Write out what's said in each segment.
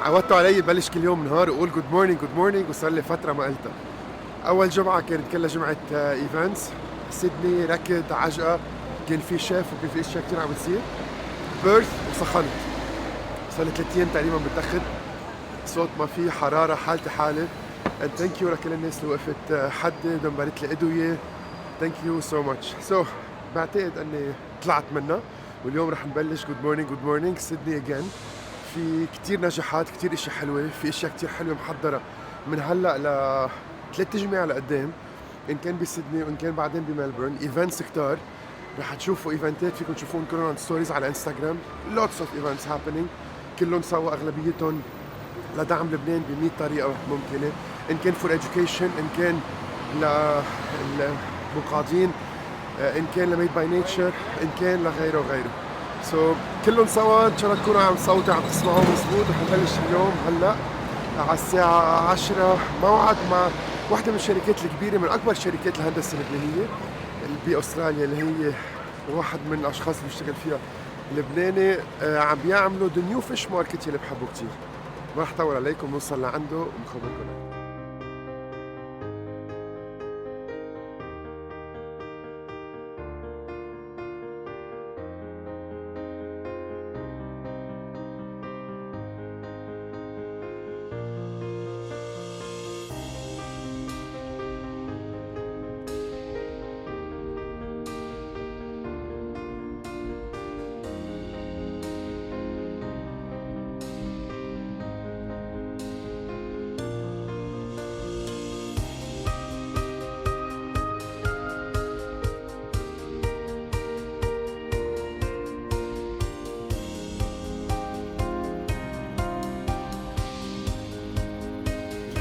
عودتوا علي ببلش كل يوم نهار اقول جود مورنينج وصار لي فتره ما قلتها. اول جمعه كانت كلها جمعه ايفنتس، سيدني، ركض، عجقه، كان في شيف وكان في اشياء كثير عم بتصير. بيرث وسخنت، صار لي 3 ايام تقريبا بتاخد صوت ما في، حراره، حالتي حاله. ثانك يو لكل الناس اللي وقفت حدي دمرت لي ادويه. ثانك يو سو ماتش. بعتقد اني طلعت منها، واليوم رح نبلش جود مورنينج سيدني اجين. في كتير نجاحات، كتير اشياء حلوه، في اشياء كتير حلوه محضره من هلا ل 3 جمعة لقدام، ان كان بسيدني وان كان بعدين بملبورن. ايفنتس كتار، رح تشوفوا ايفنتات فيكم تشوفون كلهم عن ستوريز على انستغرام. لوتس اوف ايفنتس هابينينج، كلهم سوا اغلبيتهم لدعم لبنان ب 100 طريقه ممكنه، ان كان فور education، ان كان للمقاضين، ان كان لميد باي نيتشر، ان كان لغيره وغيره. كلهم سوا ان شاء الله تكونوا عم تصوتوا عم تسمعوا مزبوط. رح نبلش اليوم هلا على الساعة 10 موعد مع واحدة من الشركات الكبيرة، من أكبر شركات الهندسة اللبنانية بأستراليا، اللي هي واحد من الأشخاص اللي بيشتغل فيها لبناني. عم بيعملوا ذا نيو فيش ماركت اللي بحبه كتير. ما رح طول عليكم، نوصل لعنده ونخبركم.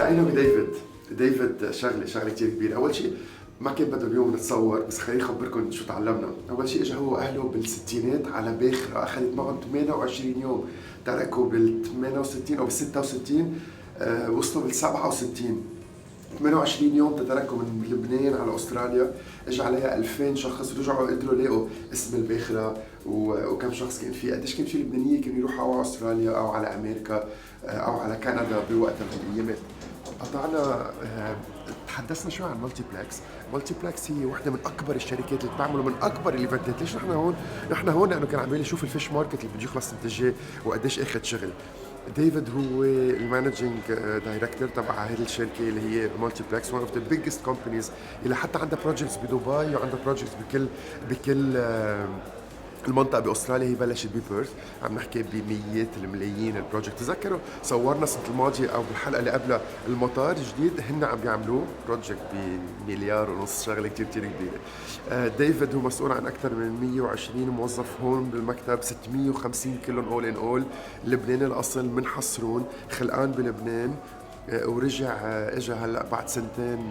التقينا بديفيد شغله كثير كبيره. اول شيء ما كان بده اليوم نتصور، بس خليني اخبركم شو تعلمنا. اول شيء اجى هو واهله بالستينات على باخره، اخذت معهم 28 يوم، تركوا بال 68 او بال 66، وصلوا بال 67. 28 يوم تتركوا من لبنان على استراليا. اجى عليها 2000 شخص، رجعوا قدروا لاقوا اسم الباخره وكم شخص كان في، قديش كان في لبنانيه كانوا يروحوا او على استراليا او على امريكا او على كندا بوقتها بالايامات. قطعنا تحدثنا شوي عن مالتيبلكس هي واحدة من أكبر الشركات اللي بتعمل من أكبر الإيفنتات. ليش نحن هون؟ نحن هون لأنه كان عم بالي شوف الفيش ماركت اللي بده يخلص السنة الجاي وقديش أخذ شغل. ديفيد هو المانجينج دايركتور تبع هذه الشركة اللي هي مالتيبلكس، one of the biggest companies اللي حتى عندها بروجكتس بدبي وعندها بروجكتس بكل المنطقة بأستراليا. هي بلشت ببيرث، عم نحكي بميات الملايين البروجكت. تذكروا صورنا السنة الماضية أو بالحلقة اللي قبلها المطار جديد هن عم بيعملوه بروجكت بمليار ونص، شغلة كتير كبيرة. ديفيد هو مسؤول عن أكثر من 120 موظف هون بالمكتب، 650 كلهم أول إن أول، لبناني الأصل، من حصرون، خلقان بلبنان. ورجع اجى هلا بعد سنتين،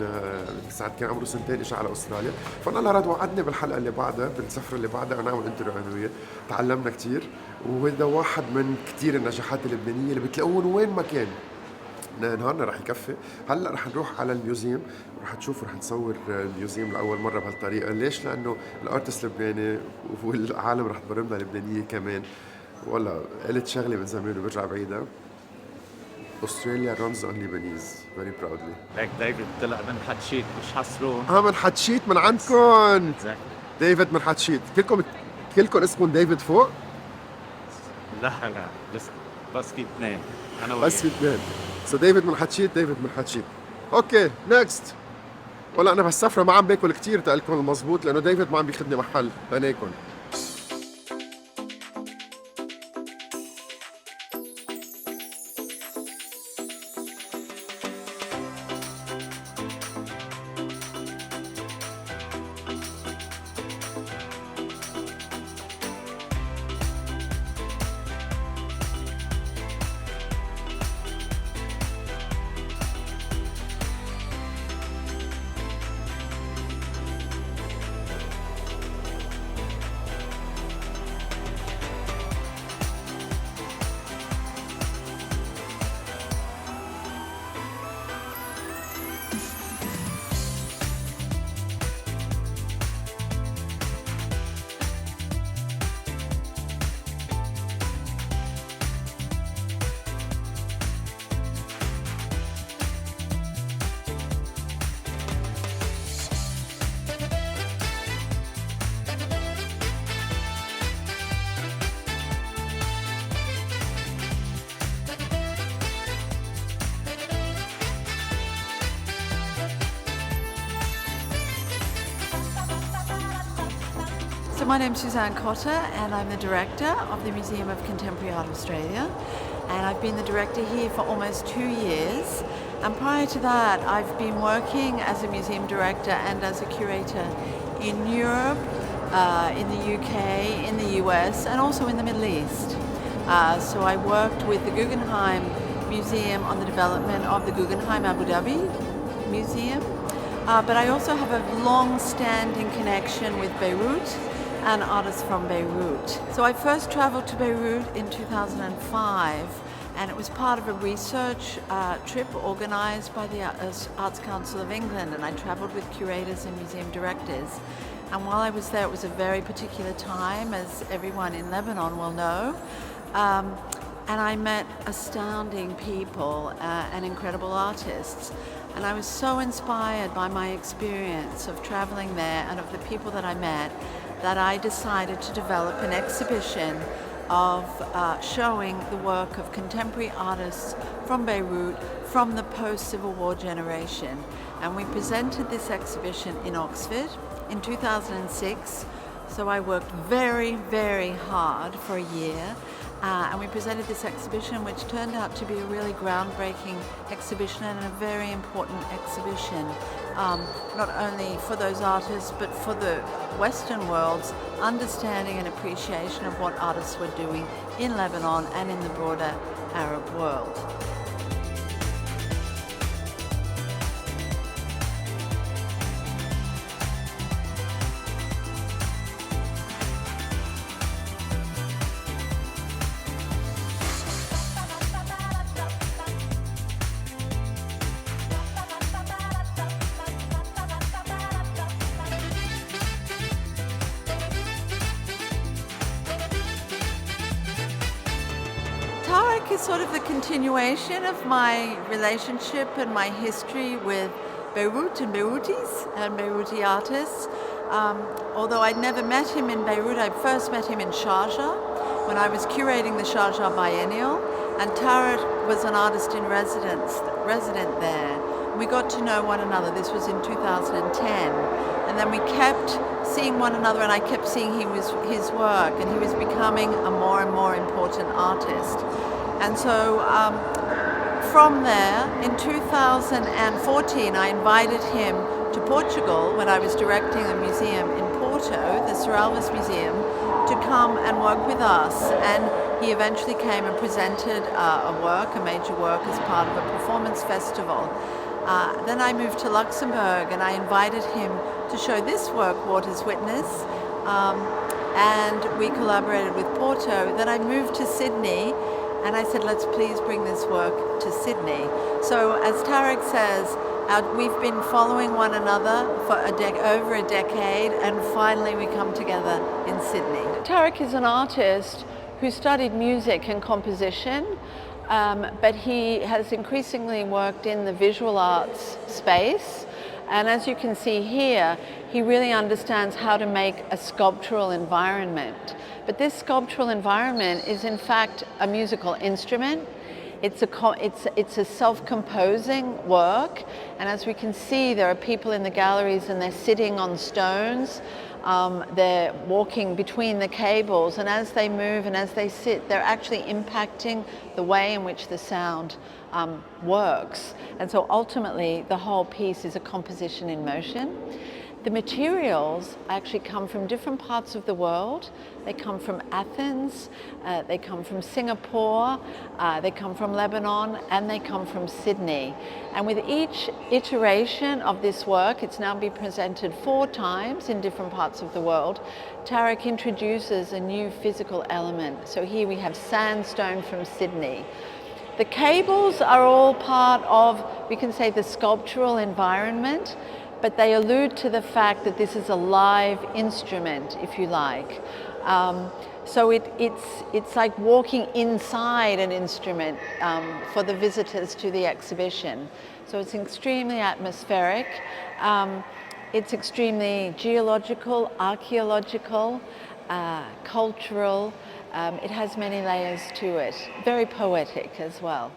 ساعة كان عمره سنتين اجى على استراليا. فانا الله راد وعدني بالحلقه اللي بعدها، بالسفره اللي بعدها، نعمل انترفيو انا وياه. تعلمنا كثير، وهذا واحد من كثير النجاحات اللبنانيه اللي بتلاقوهم وين ما كان. نهارنا رح يكفي. هلا رح نروح على الميوزيوم، رح تشوفوا، رح نصور الميوزيوم لاول مره بهالطريقه. ليش؟ لانه الارتست لبناني والعالم رح تبرمنا لبنانيه كمان. والله قلت شغله من زمان وبرجع بعيدها. Australia runs on Lebanese very proudly. ليك ديفيد طلع من حتشيت مش حصرون. من حتشيت من عندكم. ديفيد من حتشيت. كلكم اسمكم ديفيد فوق؟ لا بس في اثنين. انا بس في اثنين. ديفيد من حتشيت. اوكي نيكست. والله انا بهالسفره ما عم باكل كثير تقلكم المضبوط، لانه ديفيد ما عم بياخذني محل لناكل. my name's Suzanne Cotter and I'm the director of the Museum of Contemporary Art Australia, and I've been the director here for almost 2 years, and prior to that I've been working as a museum director and as a curator in Europe, in the UK, in the US, and also in the Middle East. So I worked with the Guggenheim Museum on the development of the Guggenheim Abu Dhabi Museum, but I also have a long-standing connection with Beirut and artists from Beirut. So I first traveled to Beirut in 2005, and it was part of a research trip organized by the Arts Council of England, and I traveled with curators and museum directors. And while I was there, it was a very particular time, as everyone in Lebanon will know. And I met astounding people and incredible artists. And I was so inspired by my experience of traveling there and of the people that I met that I decided to develop an exhibition of showing the work of contemporary artists from Beirut from the post-Civil War generation. And we presented this exhibition in Oxford in 2006. So I worked very, very hard for a year. And we presented this exhibition, which turned out to be a really groundbreaking exhibition and a very important exhibition, not only for those artists, but for the Western world's understanding and appreciation of what artists were doing in Lebanon and in the broader Arab world. Tarek is sort of the continuation of my relationship and my history with Beirut and Beirutis and Beiruti artists. Although I'd never met him in Beirut, I first met him in Sharjah when I was curating the Sharjah Biennial, and Tarek was an artist in resident there. We got to know one another. This was in 2010, and then we kept seeing one another, and I kept seeing his work, and he was becoming a more and more important artist. And so from there, in 2014, I invited him to Portugal when I was directing the museum in Porto, the Sir Alvis Museum, to come and work with us. And he eventually came and presented a major work, as part of a performance festival. Then I moved to Luxembourg and I invited him to show this work, Water's Witness, and we collaborated with Porto. Then I moved to Sydney and I said, let's please bring this work to Sydney. So as Tarek says, we've been following one another for over a decade, and finally we come together in Sydney. Tarek is an artist who studied music and composition, but he has increasingly worked in the visual arts space. And as you can see here, he really understands how to make a sculptural environment. But this sculptural environment is in fact a musical instrument. It's a self-composing work, and as we can see, there are people in the galleries and they're sitting on stones. They're walking between the cables, and as they move and as they sit, they're actually impacting the way in which the sound works. And so ultimately, the whole piece is a composition in motion. The materials actually come from different parts of the world. They come from Athens, they come from Singapore, they come from Lebanon, and they come from Sydney. And with each iteration of this work, it's now been presented 4 times in different parts of the world, Tarek introduces a new physical element. So here we have sandstone from Sydney. The cables are all part of, we can say, the sculptural environment, but they allude to the fact that this is a live instrument, if you like. So it's like walking inside an instrument for the visitors to the exhibition. So it's extremely atmospheric. It's extremely geological, archaeological, cultural. It has many layers to it. Very poetic as well.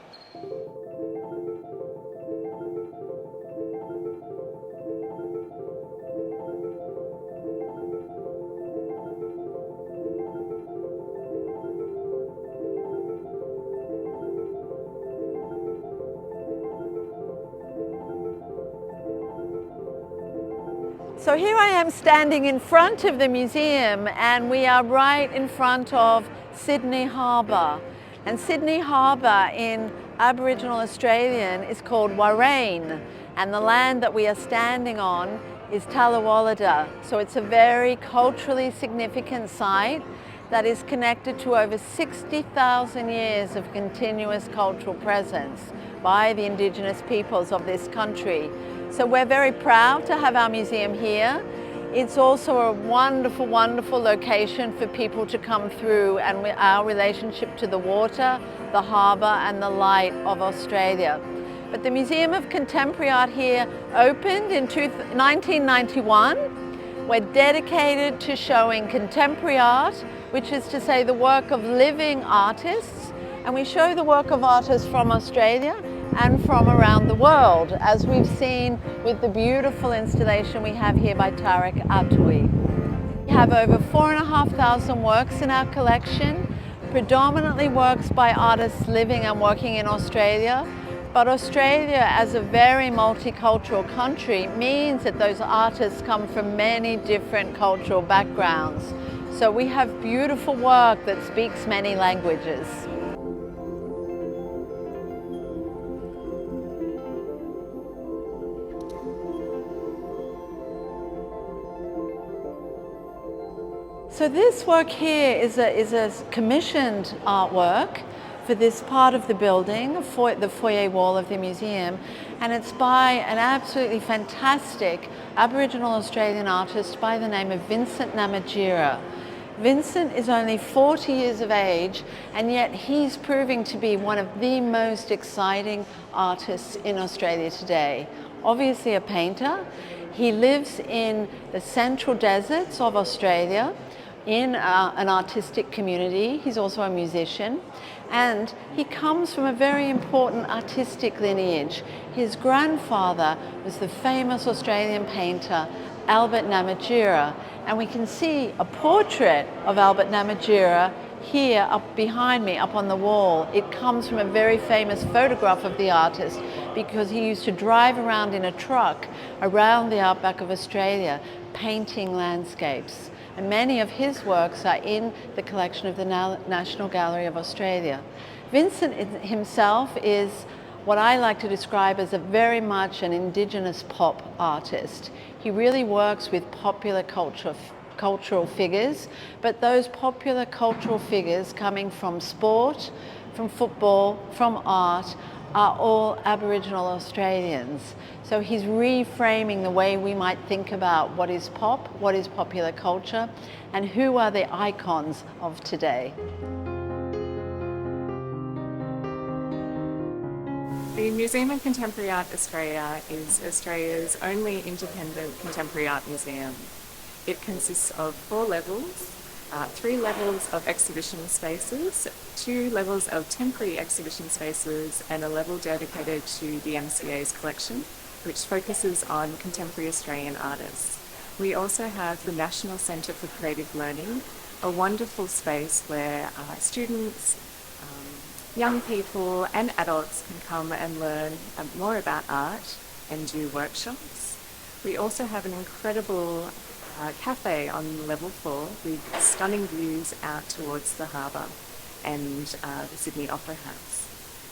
So here I am standing in front of the museum, and we are right in front of Sydney Harbour. And Sydney Harbour in Aboriginal Australian is called Warrain, and the land that we are standing on is Talawalada. So it's a very culturally significant site that is connected to over 60,000 years of continuous cultural presence by the Indigenous peoples of this country. So we're very proud to have our museum here. It's also a wonderful, wonderful location for people to come through, and our relationship to the water, the harbour and the light of Australia. But the Museum of Contemporary Art here opened in 1991. We're dedicated to showing contemporary art, which is to say the work of living artists, and we show the work of artists from Australia and from around the world, as we've seen with the beautiful installation we have here by Tarek Atoui. We have over 4,500 works in our collection, predominantly works by artists living and working in Australia. But Australia, as a very multicultural country, means that those artists come from many different cultural backgrounds. So we have beautiful work that speaks many languages. So this work here is a commissioned artwork for this part of the building, the foyer wall of the museum, and it's by an absolutely fantastic Aboriginal Australian artist by the name of Vincent Namatjira. Vincent is only 40 years of age, and yet he's proving to be one of the most exciting artists in Australia today. Obviously a painter. He lives in the central deserts of Australia in an artistic community. He's also a musician, and he comes from a very important artistic lineage. His grandfather was the famous Australian painter Albert Namatjira, and we can see a portrait of Albert Namatjira here up behind me, up on the wall. It comes from a very famous photograph of the artist because he used to drive around in a truck around the outback of Australia painting landscapes. And many of his works are in the collection of the National Gallery of Australia. Vincent himself is what I like to describe as very much an Indigenous pop artist. He really works with popular cultural figures, but those popular cultural figures coming from sport, from football, from art, are all Aboriginal Australians. So he's reframing the way we might think about what is pop, what is popular culture, and who are the icons of today. The Museum of Contemporary Art Australia is Australia's only independent contemporary art museum. It consists of 4 levels, 3 levels of exhibition spaces, 2 levels of temporary exhibition spaces, and a level dedicated to the MCA's collection, which focuses on contemporary Australian artists. We also have the National Centre for Creative Learning, a wonderful space where students, young people and adults can come and learn more about art and do workshops. We also have an incredible cafe on level 4 with stunning views out towards the harbour and the Sydney Opera House.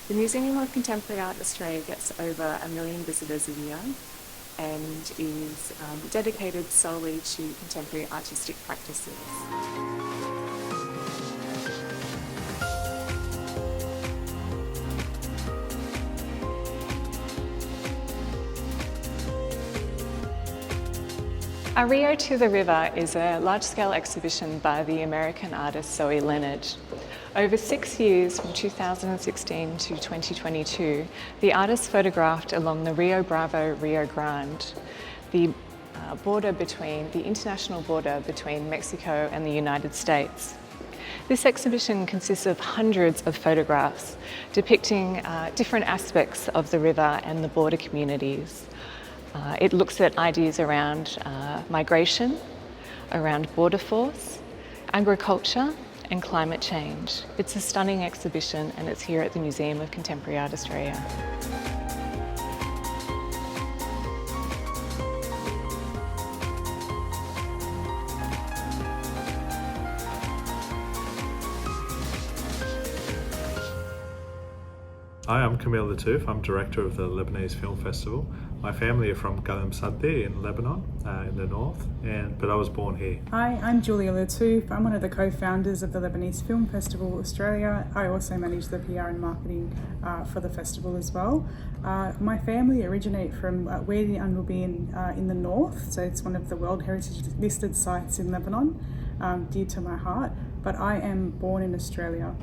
The Museum of Contemporary Art Australia gets over 1 million visitors a year and is dedicated solely to contemporary artistic practices. A Rio to the River is a large-scale exhibition by the American artist Zoe Leonard. Over 6 years, from 2016 to 2022, the artist photographed along the Rio Bravo-Rio Grande, the international border between Mexico and the United States. This exhibition consists of hundreds of photographs depicting different aspects of the river and the border communities. It looks at ideas around migration, around border force, agriculture, and climate change. It's a stunning exhibition, and it's here at the Museum of Contemporary Art Australia. Hi, I'm Camille Latouf. I'm director of the Lebanese Film Festival. My family are from Galim Saddi in Lebanon, in the north, but I was born here. Hi, I'm Julia Latouf. I'm one of the co-founders of the Lebanese Film Festival Australia. I also manage the PR and marketing for the festival as well. My family originate from Wadi Anubi in the north, so it's one of the World Heritage listed sites in Lebanon, dear to my heart. But I am born in Australia.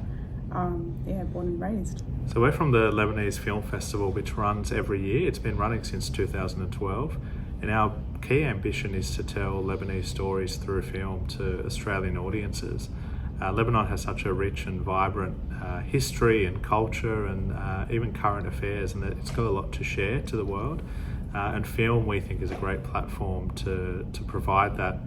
Born and raised. So we're from the Lebanese Film Festival, which runs every year. It's been running since 2012, and our key ambition is to tell Lebanese stories through film to Australian audiences. Lebanon has such a rich and vibrant history and culture and even current affairs, and that it's got a lot to share to the world. And film, we think, is a great platform to provide that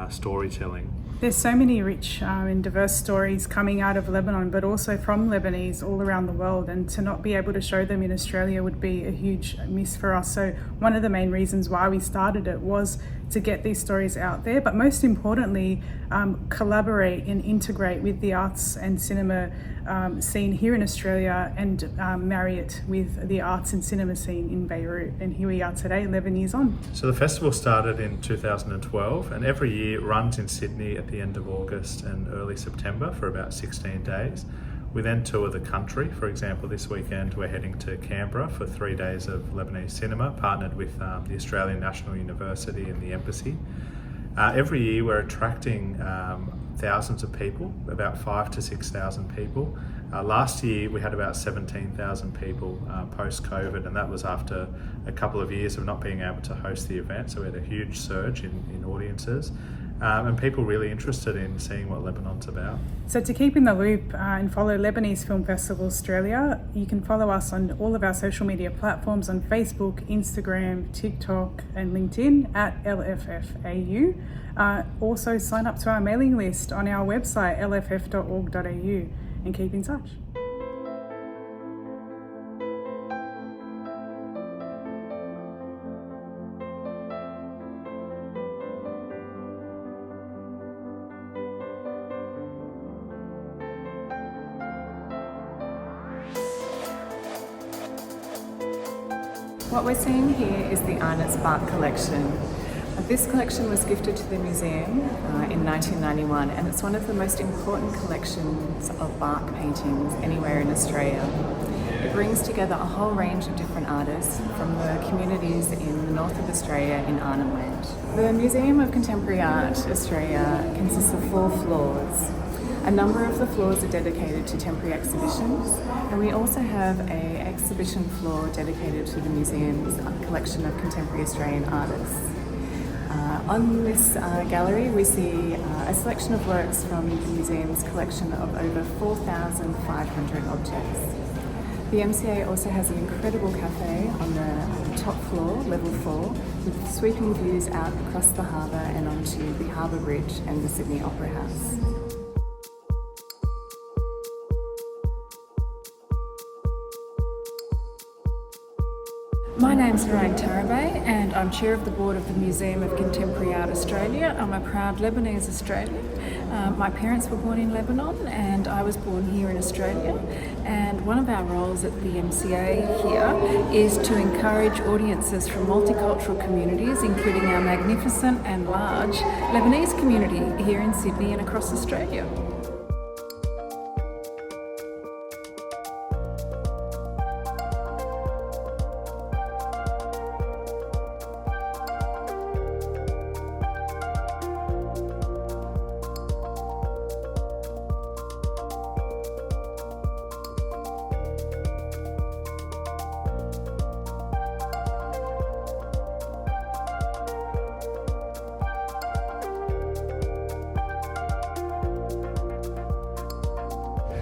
storytelling. There's so many rich and diverse stories coming out of Lebanon, but also from Lebanese all around the world, and to not be able to show them in Australia would be a huge miss for us. So one of the main reasons why we started it was to get these stories out there, but most importantly, collaborate and integrate with the arts and cinema scene here in Australia, and marry it with the arts and cinema scene in Beirut. And here we are today, 11 years on. So the festival started in 2012, and every year it runs in Sydney at the end of August and early September for about 16 days. We then tour the country. For example, this weekend we're heading to Canberra for 3 days of Lebanese cinema, partnered with the Australian National University and the Embassy. Every year we're attracting thousands of people, about 5,000 to 6,000 people. Last year we had about 17,000 people post-COVID, and that was after a couple of years of not being able to host the event, so we had a huge surge in audiences. And people really interested in seeing what Lebanon's about. So to keep in the loop and follow Lebanese Film Festival Australia, you can follow us on all of our social media platforms on Facebook, Instagram, TikTok and LinkedIn at LFFAU. Also sign up to our mailing list on our website lff.org.au and keep in touch. What we're seeing here is the Arnott's Bark collection. This collection was gifted to the museum in 1991, and it's one of the most important collections of bark paintings anywhere in Australia. It brings together a whole range of different artists from the communities in the north of Australia in Arnhem Land. The Museum of Contemporary Art Australia consists of 4 floors. A number of the floors are dedicated to temporary exhibitions, and we also have an exhibition floor dedicated to the museum's collection of contemporary Australian artists. On this gallery we see a selection of works from the museum's collection of over 4,500 objects. The MCA also has an incredible cafe on the top floor, level 4, with sweeping views out across the harbour and onto the Harbour Bridge and the Sydney Opera House. My name's Lorraine Tarabay, and I'm chair of the board of the Museum of Contemporary Art Australia. I'm a proud Lebanese Australian. My parents were born in Lebanon and I was born here in Australia. And one of our roles at the MCA here is to encourage audiences from multicultural communities, including our magnificent and large Lebanese community here in Sydney and across Australia.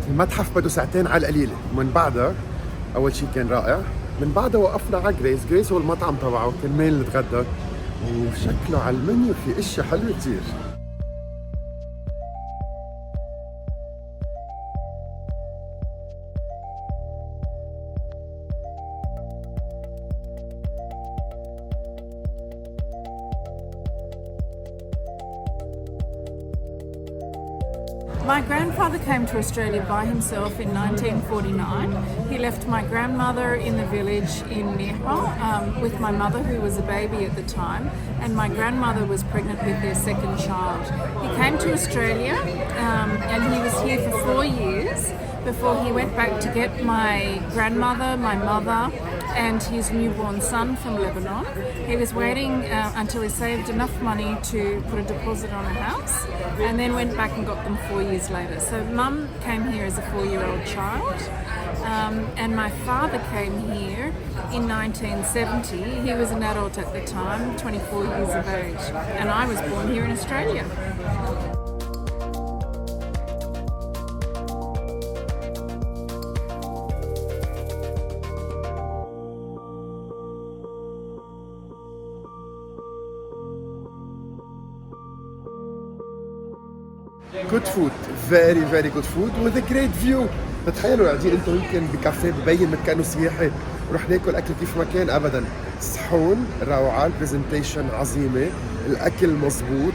المتحف بده ساعتين على القليلة، ومن بعدها أول شيء كان رائع، من بعدها وقفنا على جريز هو المطعم تبعه، كرمال نتغدى، وشكله على المنيو في اشياء حلوة كتير. My grandfather came to Australia by himself in 1949. He left my grandmother in the village in Nihwa with my mother, who was a baby at the time, and my grandmother was pregnant with their second child. He came to Australia and he was here for 4 years before he went back to get my grandmother, my mother, and his newborn son from Lebanon. He was waiting until he saved enough money to put a deposit on a house, and then went back and got them 4 years later. So Mum came here as a 4-year-old child, and my father came here in 1970. He was an adult at the time, 24 years of age, and I was born here in Australia. good food, very very good food with a great view. بتخيلوا قاعدين انتم يمكن بكافيه ببين مثل كانه سياحي، رح ناكل اكل كيف ما كان ابدا. صحون روعه، البرزنتيشن عظيمه، الاكل مزبوط،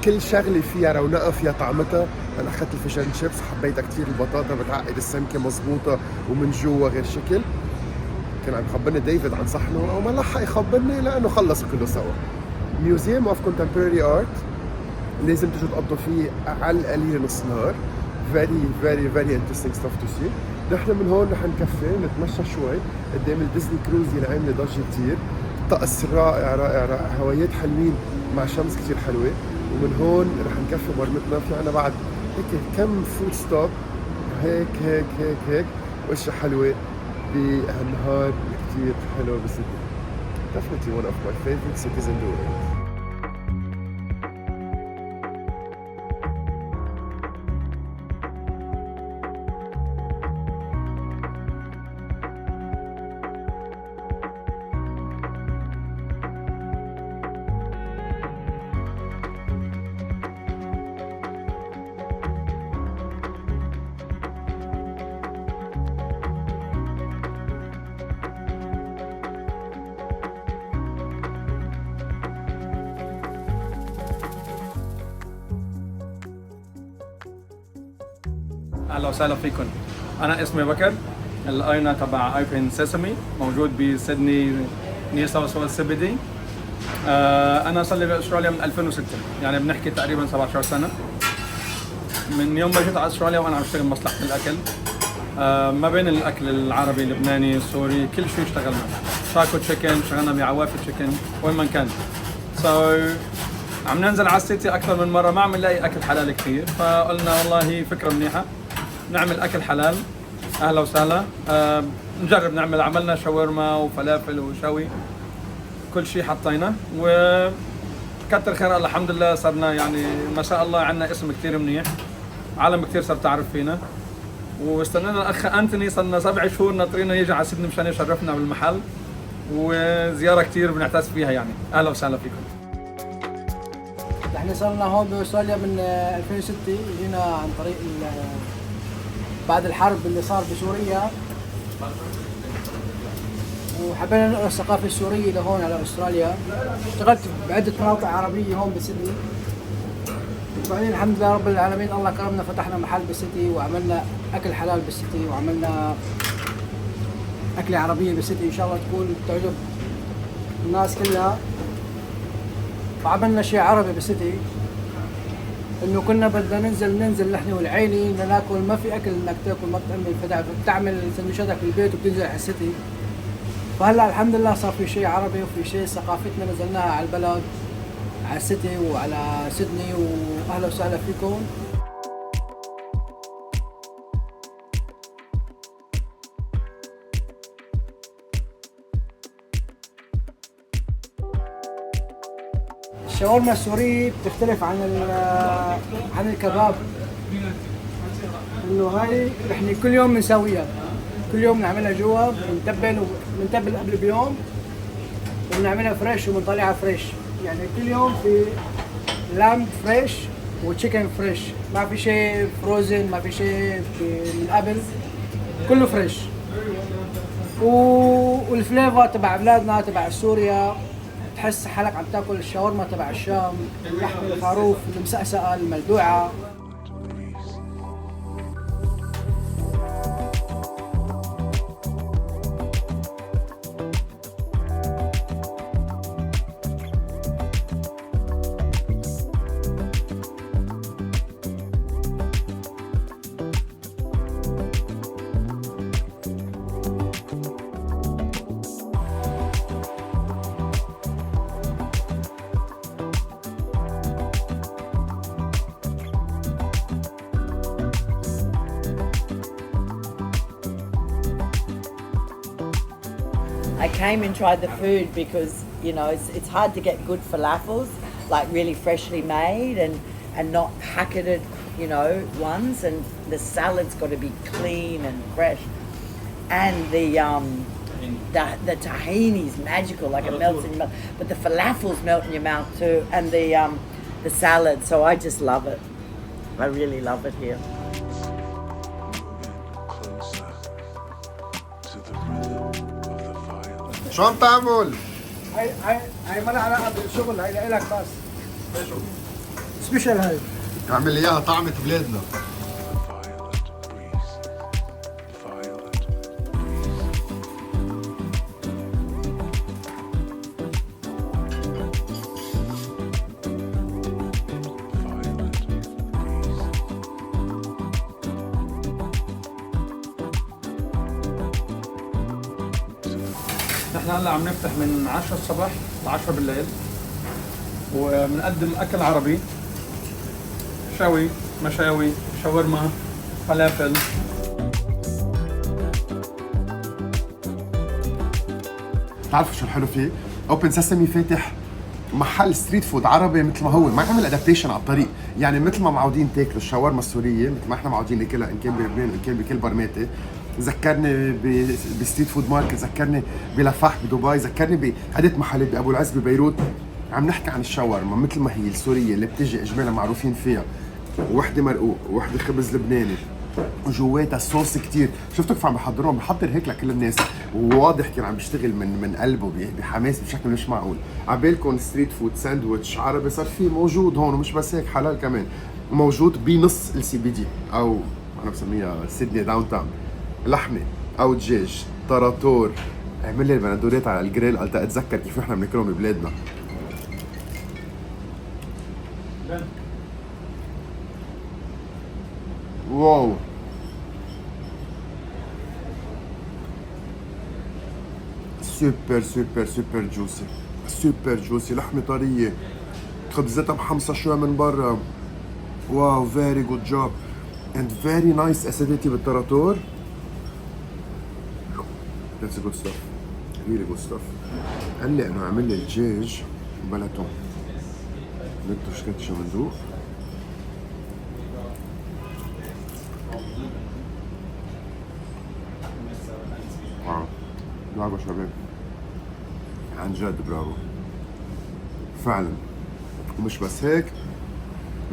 كل شغله فيها رونقها، فيها طعمتها. انا اخذت الفيش اند شيبس حبيتها كثير، البطاطا بتعقد، السمكه مزبوطه ومن جوا غير شكل. كان عم يخبرني ديفيد عن صحنه او ما لحق يخبرني لانه خلصوا كله سوا. ميوزيوم اوف كونتمبوراري ارت لازم تجوا تقضوا فيه على القليل نص نهار. very interesting stuff to see. نحن من هون رح نكفي نتمشى شوي قدام الديزني كروز اللي عامله ضجه كثير. طقس رائع رائع رائع، هوايات حلوين مع شمس كثير حلوه. ومن هون رح نكفي مرمتنا. في عنا بعد هيك كم فود ستوب هيك هيك هيك هيك واشياء حلوه بهالنهار كثير حلو بسيدني. Definitely one of my favorite cities in the world. اهلا وسهلا فيكم. انا اسمي بكر، الاينا تبع اوبن سيسامي موجود بسيدني نيو ساوث ويلز سي بي دي. انا صار لي باستراليا من 2006، يعني بنحكي تقريبا 17 سنه. من يوم ما جيت على استراليا وانا عم اشتغل مصلحه الاكل، ما بين الاكل العربي اللبناني السوري كل شيء اشتغلنا. تاكو تشيكن، اشتغلنا بعوافي تشيكن وين ما كان. عم ننزل على السيتي اكثر من مره، ما عم نلاقي اكل حلال كثير، فقلنا والله هي فكره منيحه نعمل اكل حلال. اهلا وسهلا. نجرب نعمل، عملنا شاورما وفلافل وشوي، كل شيء حطينا وكتر خير الله الحمد لله. صرنا يعني ما شاء الله عندنا اسم كثير منيح، عالم كثير صار تعرف فينا. واستنينا الاخ انتوني، صرنا 7 شهور ناطرينه يجي على سيدني مشان يشرفنا بالمحل، وزياره كثير بنعتز فيها يعني. اهلا وسهلا فيكم. احنا صرنا هون باستراليا من 2006، جينا عن طريق بعد الحرب اللي صار بسوريا، وحبينا نقرا الثقافه السوريه لهون على استراليا. اشتغلت بعده مناطق عربيه هون بسيدني، وبعدين الحمد لله رب العالمين الله كرمنا، فتحنا محل بالسيتي وعملنا اكل حلال بالسيتي، وعملنا اكله عربيه بالسيتي ان شاء الله تكون تعجب الناس كلها. وعملنا شيء عربي بالسيتي، انه كنا بدنا ننزل نحن والعيلة بدنا ناكل، ما في اكل انك تاكل، ما بتعمل سندويشاتك في البيت وبتنزل على السيتي. فهلا الحمد لله صار في شيء عربي وفي شيء ثقافتنا نزلناها على البلد، على السيتي وعلى سيدني. واهلا وسهلا فيكم. الشاورما السورية بتختلف عن الكباب، انه هاي نحن كل يوم بنسويها، كل يوم بنعملها جوا، بنتبل قبل بيوم وبنعملها فريش وبنطلعها فريش. يعني كل يوم في لام فريش وتشيكن فريش، ما في شيء فروزن، ما في شيء من قبل، كله فريش. والفليفر تبع بلادنا تبع سوريا، تحس حالك عم تاكل الشاورما تبع الشام، اللحمه الخروف المسقسقه الملدوعه. came and tried the food because, you know, it's hard to get good falafels, like really freshly made and not packeted, you know, ones. And the salad's got to be clean and fresh. And the tahini is magical, like it melts in your mouth. But the falafels melt in your mouth too, and the salad. So I just love it. I really love it here. شو عم تعمل؟ هاي ما لها علاقة بالشغل، هاي لإلك بس. سبيشال هاي. اعمل لي اياها طعمة بلادنا. نحن هلا عم نفتح من 10 الصبح ل 10 بالليل وبنقدم اكل عربي، شوي، مشاوي، شاورما، فلافل. بتعرفوا شو الحلو فيه؟ اوبن سيسمي فاتح محل ستريت فود عربي مثل ما هو، ما عمل ادابتيشن على الطريق، يعني مثل ما معودين تاكلوا الشاورما السوريه مثل ما احنا معودين ناكلها ان كان بلبنان ان كان بكل برماتي. ذكرني بستريت فود ماركت، ذكرني بلفاح بدبي، ذكرني بعدة محلات بابو العز ببيروت. عم نحكي عن الشاورما مثل ما هي السوريه اللي بتجي اجمالا معروفين فيها، وحده مرقوق وحده خبز لبناني وجواتها صوص كتير. شفتوا كيف عم بحضرهم، بحضر هيك لكل الناس وواضح كان عم بيشتغل من قلبه بحماس بشكل مش معقول. عبالكم ستريت فود ساندويتش عربي صار فيه موجود هون، ومش بس هيك حلال كمان موجود بنص السي بي دي او انا بسميها سيدني داون تاون. لحمه او دجاج، طراطور، اعمل لي البندورات على الجريل قلت اتذكر كيف احنا بناكلهم ببلادنا. واو سوبر سوبر سوبر جوسي، سوبر جوسي، لحمه طريه، خبزتها محمصه شوي من برا. واو فيري جود جوب اند فيري نايس اسيديتي بالطراطور. That's a good stuff. Really good stuff. قال لي انه عمل لي الدجاج بلا توم. ندوش كاتشة مندوق. واو. برافو شباب. عن جد برافو. فعلا. ومش بس هيك،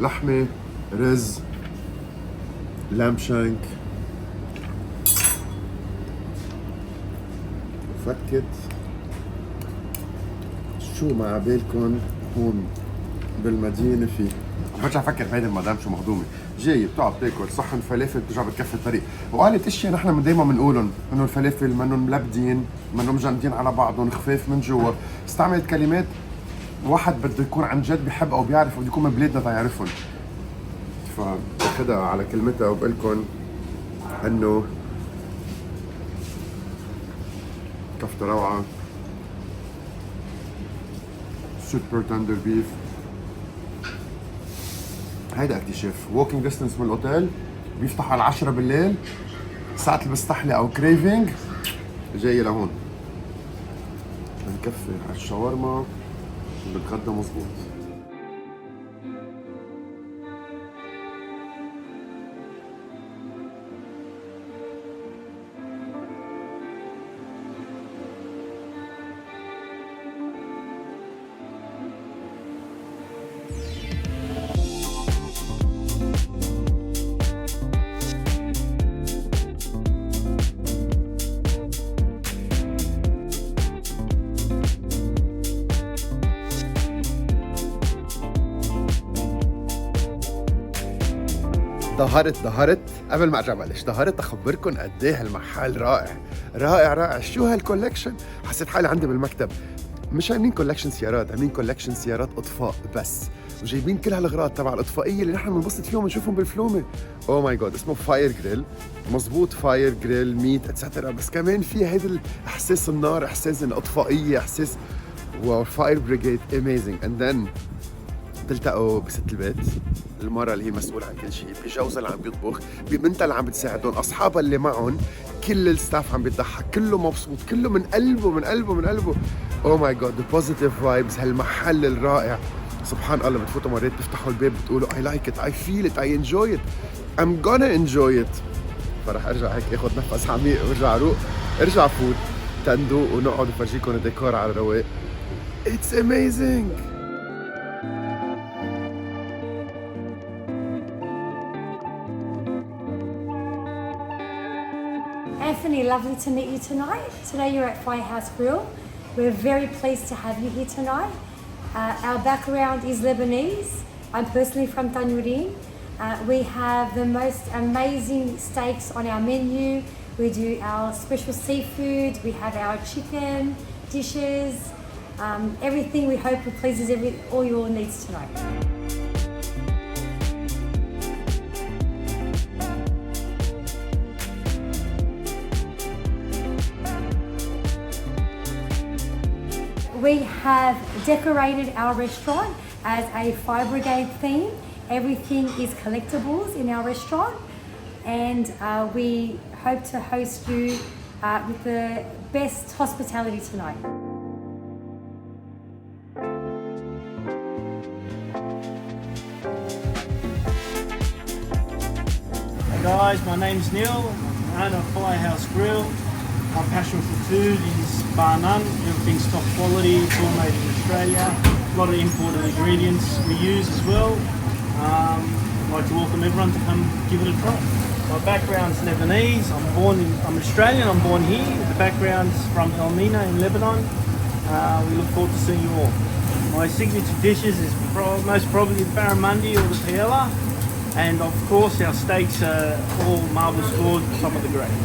لحمة، رز، لام شانك، فكت. شو ما عبالكن هون بالمدينة فيه. برجع افكر بهيدي المدام شو مهضومة، جاي بتقعد تاكل صحن فلافل بترجع بتكفي الطريق، وقالت اشياء نحن دايما بنقولن انه الفلافل منهم ملبدين، منهم مجندين على بعضهم، خفاف من جوا. استعملت كلمات واحد بده يكون عن جد بيحب او بيعرف بده يكون من بلادنا تيعرفهم. فاخدها على كلمتها وبقلكن انه كفتة روعة، سوبر تندر بيف. هيدا اكتشاف ووكينج ديستنس من الاوتيل، بيفتح على 10 بالليل، ساعة اللي بستحلي او كريفينج جاي لهون. بنكفي على الشاورما وبنتغدى مظبوط. ظهرت قبل ما ارجع بلش، ظهرت اخبركم قد ايه هالمحل رائع رائع رائع. شو هالكولكشن، حسيت حالي عندي بالمكتب مش عاملين كولكشن سيارات، عاملين كولكشن سيارات اطفاء بس، وجايبين كل هالاغراض تبع الاطفائيه اللي نحن بننبسط فيهم ونشوفهم بالفلومه. او ماي جاد، اسمه فاير جريل، مزبوط، فاير جريل ميت اتسترا، بس كمان في هيدا احساس النار، احساس الاطفائيه، احساس واو، فاير بريجيد اميزنج. اند ذن تلتقوا بست البيت المرة اللي هي مسؤولة عن كل شيء، بجوزها اللي عم بيطبخ، ببنتها اللي عم بتساعدهم، أصحابها اللي معهم، كل الستاف عم بيضحك، كله مبسوط، كله من قلبه من قلبه من قلبه. أوه ماي جاد، ذا بوزيتيف فايبز، هالمحل الرائع. سبحان الله، بتفوتوا مرات بتفتحوا الباب بتقولوا I like it, I feel it, I enjoy it, I'm gonna enjoy it. فرح ارجع هيك اخذ نفس عميق وارجع اروق، ارجع فوت تندوق ونقعد افرجيكم الديكور على الرواق. It's amazing. Anthony, lovely to meet you tonight. Today you're at Firehouse Grill. We're very pleased to have you here tonight. Our background is Lebanese. I'm personally from Tanourin. We have the most amazing steaks on our menu. We do our special seafood. We have our chicken dishes. Everything we hope pleases all your needs tonight. We have decorated our restaurant as a fire brigade theme. Everything is collectibles in our restaurant, and we hope to host you with the best hospitality tonight. Hey guys, my name's Neil, owner of Firehouse Grill. My passion for food is bar none. Everything's top quality, it's all made in Australia. A lot of imported ingredients we use as well. I'd like to welcome everyone to come give it a try. My background's Lebanese. I'm Australian, I'm born here. The background's from Elmina in Lebanon. We look forward to seeing you all. My signature dishes is most probably the barramundi or the paella. And of course our steaks are all marble scored, some of the great.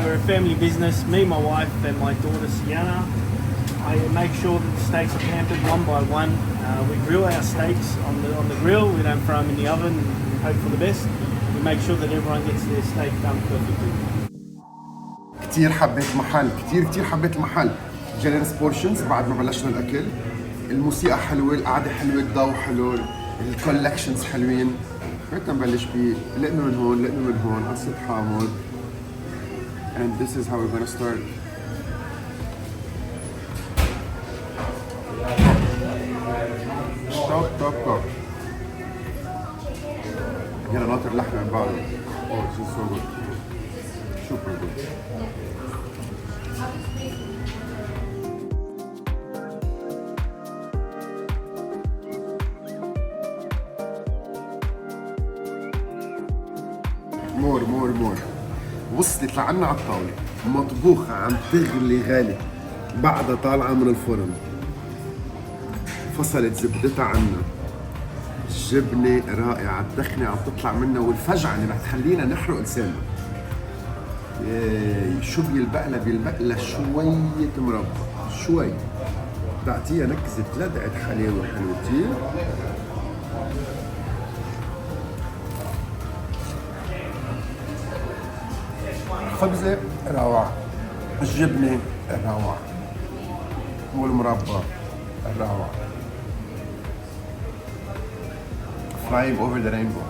We're a family business, me, my wife and my daughter Sienna. I make sure that the steaks are pampered one by one. We grill our steaks on the grill, we don't throw them in the oven and hope for the best. We make sure that everyone gets their steak done perfectly. كتير حبيت المحل، كتير حبيت المحل. جينيرس بورشنز بعد ما بلشنا الأكل. الموسيقى حلوة، القعدة حلوة، الضوء حلو، الكولكشنز حلوين. هيك نبلش بيه، لقنا من هون، لقنا من هون، قصة حامض. And this is how we're going to start. Stop. هنا ناطر لحمة من بعضه. Oh, this is so good. Super good. More. وصلت لعنا على الطاولة مطبوخة عم تغلي غالي بعدها طالعة من الفرن، فصلت زبدتها عنا، الجبنة رائعة، الدخنة عم تطلع منا والفجعة اللي رح تخلينا نحرق لساننا. شو بيلبقلها شوية مربى، شوي تعطيها نكزة لدعة حلاوة حلوتين. الخبزة روعة، الجبنة روعة، والمربى روعة. Flying over the rainbow.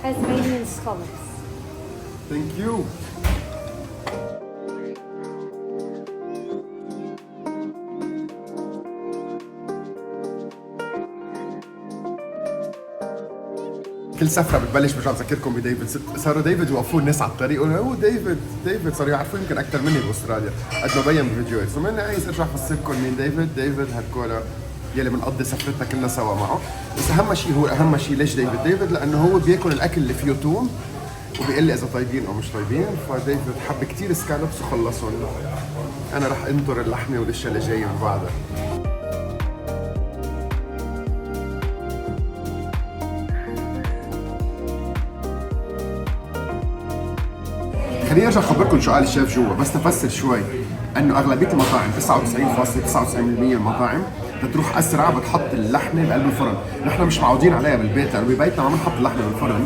Tasmanian scallops. Thank you. كل سفرة بتبلش برجع بذكركم بديفيد، صاروا ديفيد يوقفوا الناس على الطريق يقولوا هو ديفيد صاروا يعرفوا يمكن أكثر مني بأستراليا قد ما بين بالفيديوهات، ثم أنا عايز أرجع أفسركم مين ديفيد هالكولا يلي بنقضي سفرتنا كلنا سوا معه. بس أهم شيء ليش ديفيد؟ لأنه هو بياكل الأكل اللي فيه توم وبيقول لي إذا طيبين أو مش طيبين، فديفيد حب كتير سكالوبس وخلصهم. أنا رح انطر اللحمة والأشياء اللي جاية من بعدها. خليني ارجع اخبركم شو قال الشيف جوا، بس تفسر شوي انه اغلبيه المطاعم 99.99% من المطاعم بتروح اسرع، بتحط اللحمه بقلب الفرن. نحن مش معودين عليها بالبيت، لانه ببيتنا ما بنحط اللحمه بالفرن،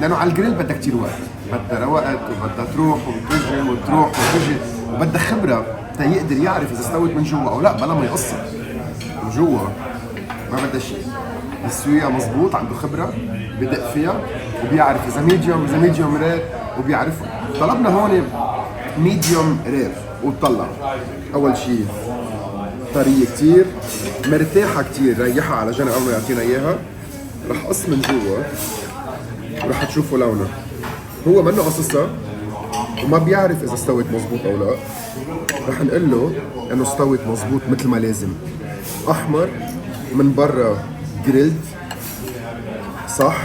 لانه على الجريل بدها كثير وقت، بدها وقت وبدها تروح وتجي وتروح وتجي. وبدها خبره تيقدر يعرف اذا استوت من جوا او لا، بلا ما يقصها من جوا ما بدها شيء. يسويها مزبوط، عنده خبره، بدق فيها وبيعرف اذا ميديوم رير وبيعرفها. طلبنا هون ميديوم رير وطلع اول شيء طريه كتير، مرتاحه كتير، ريحها على جنب قبل ما يعطينا اياها. رح قص من جوا ورح تشوفوا لونه. هو منه قصصها وما بيعرف اذا استوت مزبوط او لا. رح نقول له انه استوت مزبوط مثل ما لازم. احمر من برا جريلد صح،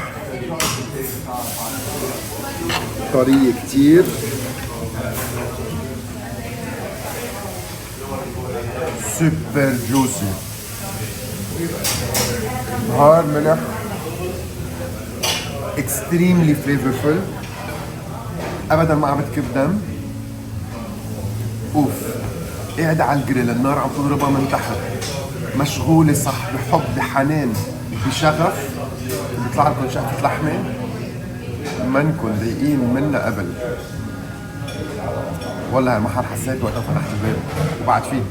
طرية كتير، سوبر جوسي، نهار ملح، اكستريملي فليفرفul، ابدا ما عم بتكب دم. اوف، قاعدة على الجريل، النار عم تضربها من تحت، مشغولة صح، بحب، بحنان، بشغف، بيطلع لكم شقفة لحمة منكن ضايقين منا قبل. والله هالمحل حسيت وقتها فتحت الباب وبعد فيه.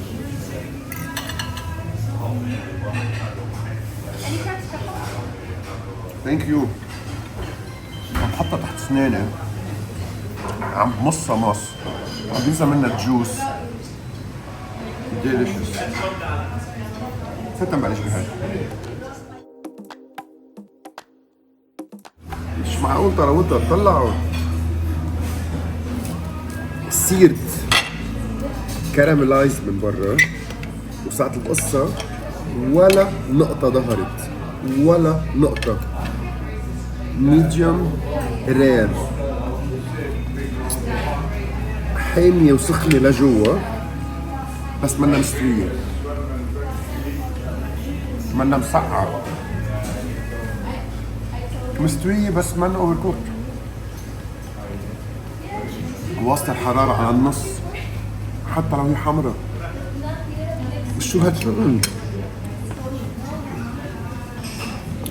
ثانك يو. عم بحطها تحت اسناني، عم بمصها مص، عم بينزل منها الجوس. ديليشس. ستة نبلش بهاي. مش معقول طراوتها طلعوا سيرت كاراميلايز من برا، وساعة القصة ولا نقطة ظهرت، ولا نقطة. ميديوم رير، حامية وسخنة لجوا بس منا مستوية، منا مسقعة، مستوية بس منا اوفر كوك. وسط الحرارة على النص حتى لو هي حمرا. شو هالشغل؟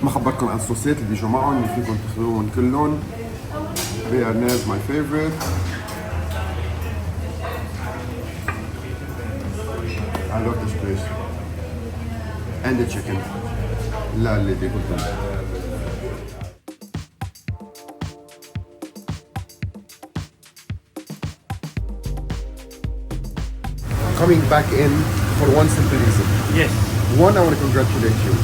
ما خبرتكم عن الصوصات اللي بيجوا معهم اللي فيكم تاخذوهم كلهم. Béarnaise my favorite. I love this place. And the chicken. لا اللي بيكون coming back in for one simple reason. Yes. One, I want to congratulate you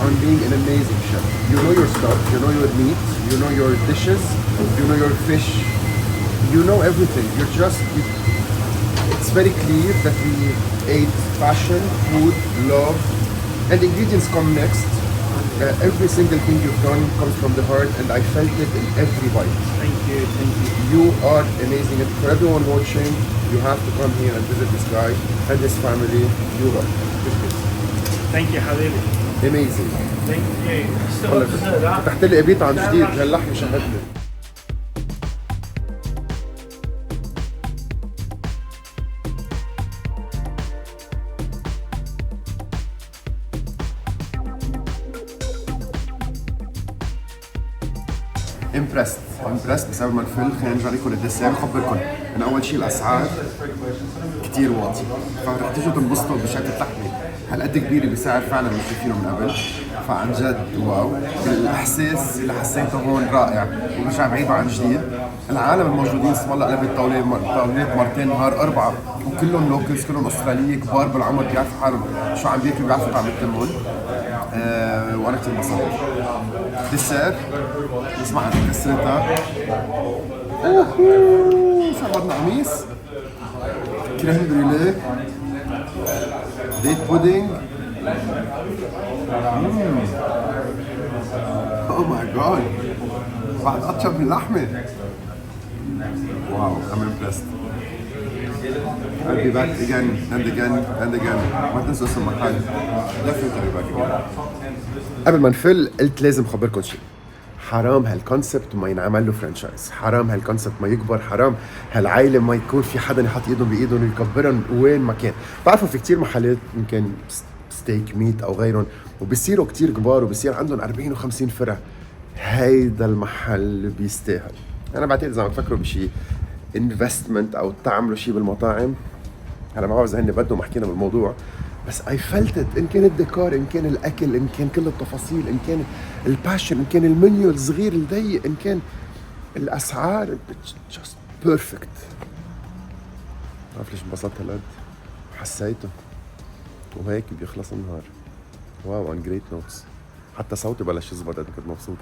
on being an amazing chef. You know your stuff, you know your meat, you know your dishes, you know your fish, you know everything. You're just, it's very clear that we ate passion, food, love, and the ingredients come next. Every single thing you've done comes from the heart, and I felt it in every bite. Thank you, thank you. You are amazing, and for everyone watching, you have to come here and visit this guy and his family. You are. Thank you حبيبي. Amazing. Thank you. فتحت لي قبيط عن جديد، هاللحم شهدني. امبرست بسبب ما الفل. خلينا نرجع لكم الديسير. خبركم انه اول شيء الاسعار كثير واطيه، فرح تيجوا تنبسطوا بشكل لحمه هالقد كبيره بسعر فعلا مش شايفينه من قبل. فعن جد واو، الاحساس اللي حسيته هون رائع وبرجع بعيده عن جديد. العالم الموجودين اسم الله قلبت طاولات مرتين نهار اربعه، وكلهم لوكلز، كلهم استراليه كبار بالعمر، بيعرفوا حالهم شو عم بياكلوا، بيعرفوا طعم التمون. وانا كثير انبسطت. ديسير نسمع عن كسرتها. صار بدنا قميص، كريم بريليه، ديت بودينج. اوه ماي جاد، بعد اطيب من اللحمه. واو، I'm impressed. I'll be back again and again and again. ما تنسوا اسم المحل. Definitely back again. قبل ما نفل قلت لازم خبركم شيء. حرام هالكونسبت ما ينعمل له فرانشايز، حرام هالكونسبت ما يكبر، حرام هالعائله ما يكون في حدا يحط ايدهم بايدهم ويكبرهم وين ما كان. بعرفوا في كتير محلات يمكن ستيك ميت او غيرهم وبيصيروا كتير كبار وبصير عندهم 40 و50 فرع. هيدا المحل بيستاهل. انا بعتقد اذا عم تفكروا بشيء انفستمنت او تعملوا شيء بالمطاعم، هلا ما بعرف اذا هن بدهم حكينا بالموضوع، بس اي فلتت، ان كان الديكور، ان كان الاكل، ان كان كل التفاصيل، ان كان الباشن، ان كان المنيو الصغير الضيق، ان كان الاسعار، just perfect. ما بعرف ليش انبسطت هالقد، حسيته. وهيك بيخلص النهار. واو on great notes. حتى صوتي بلش يزبط، انا كنت مبسوط.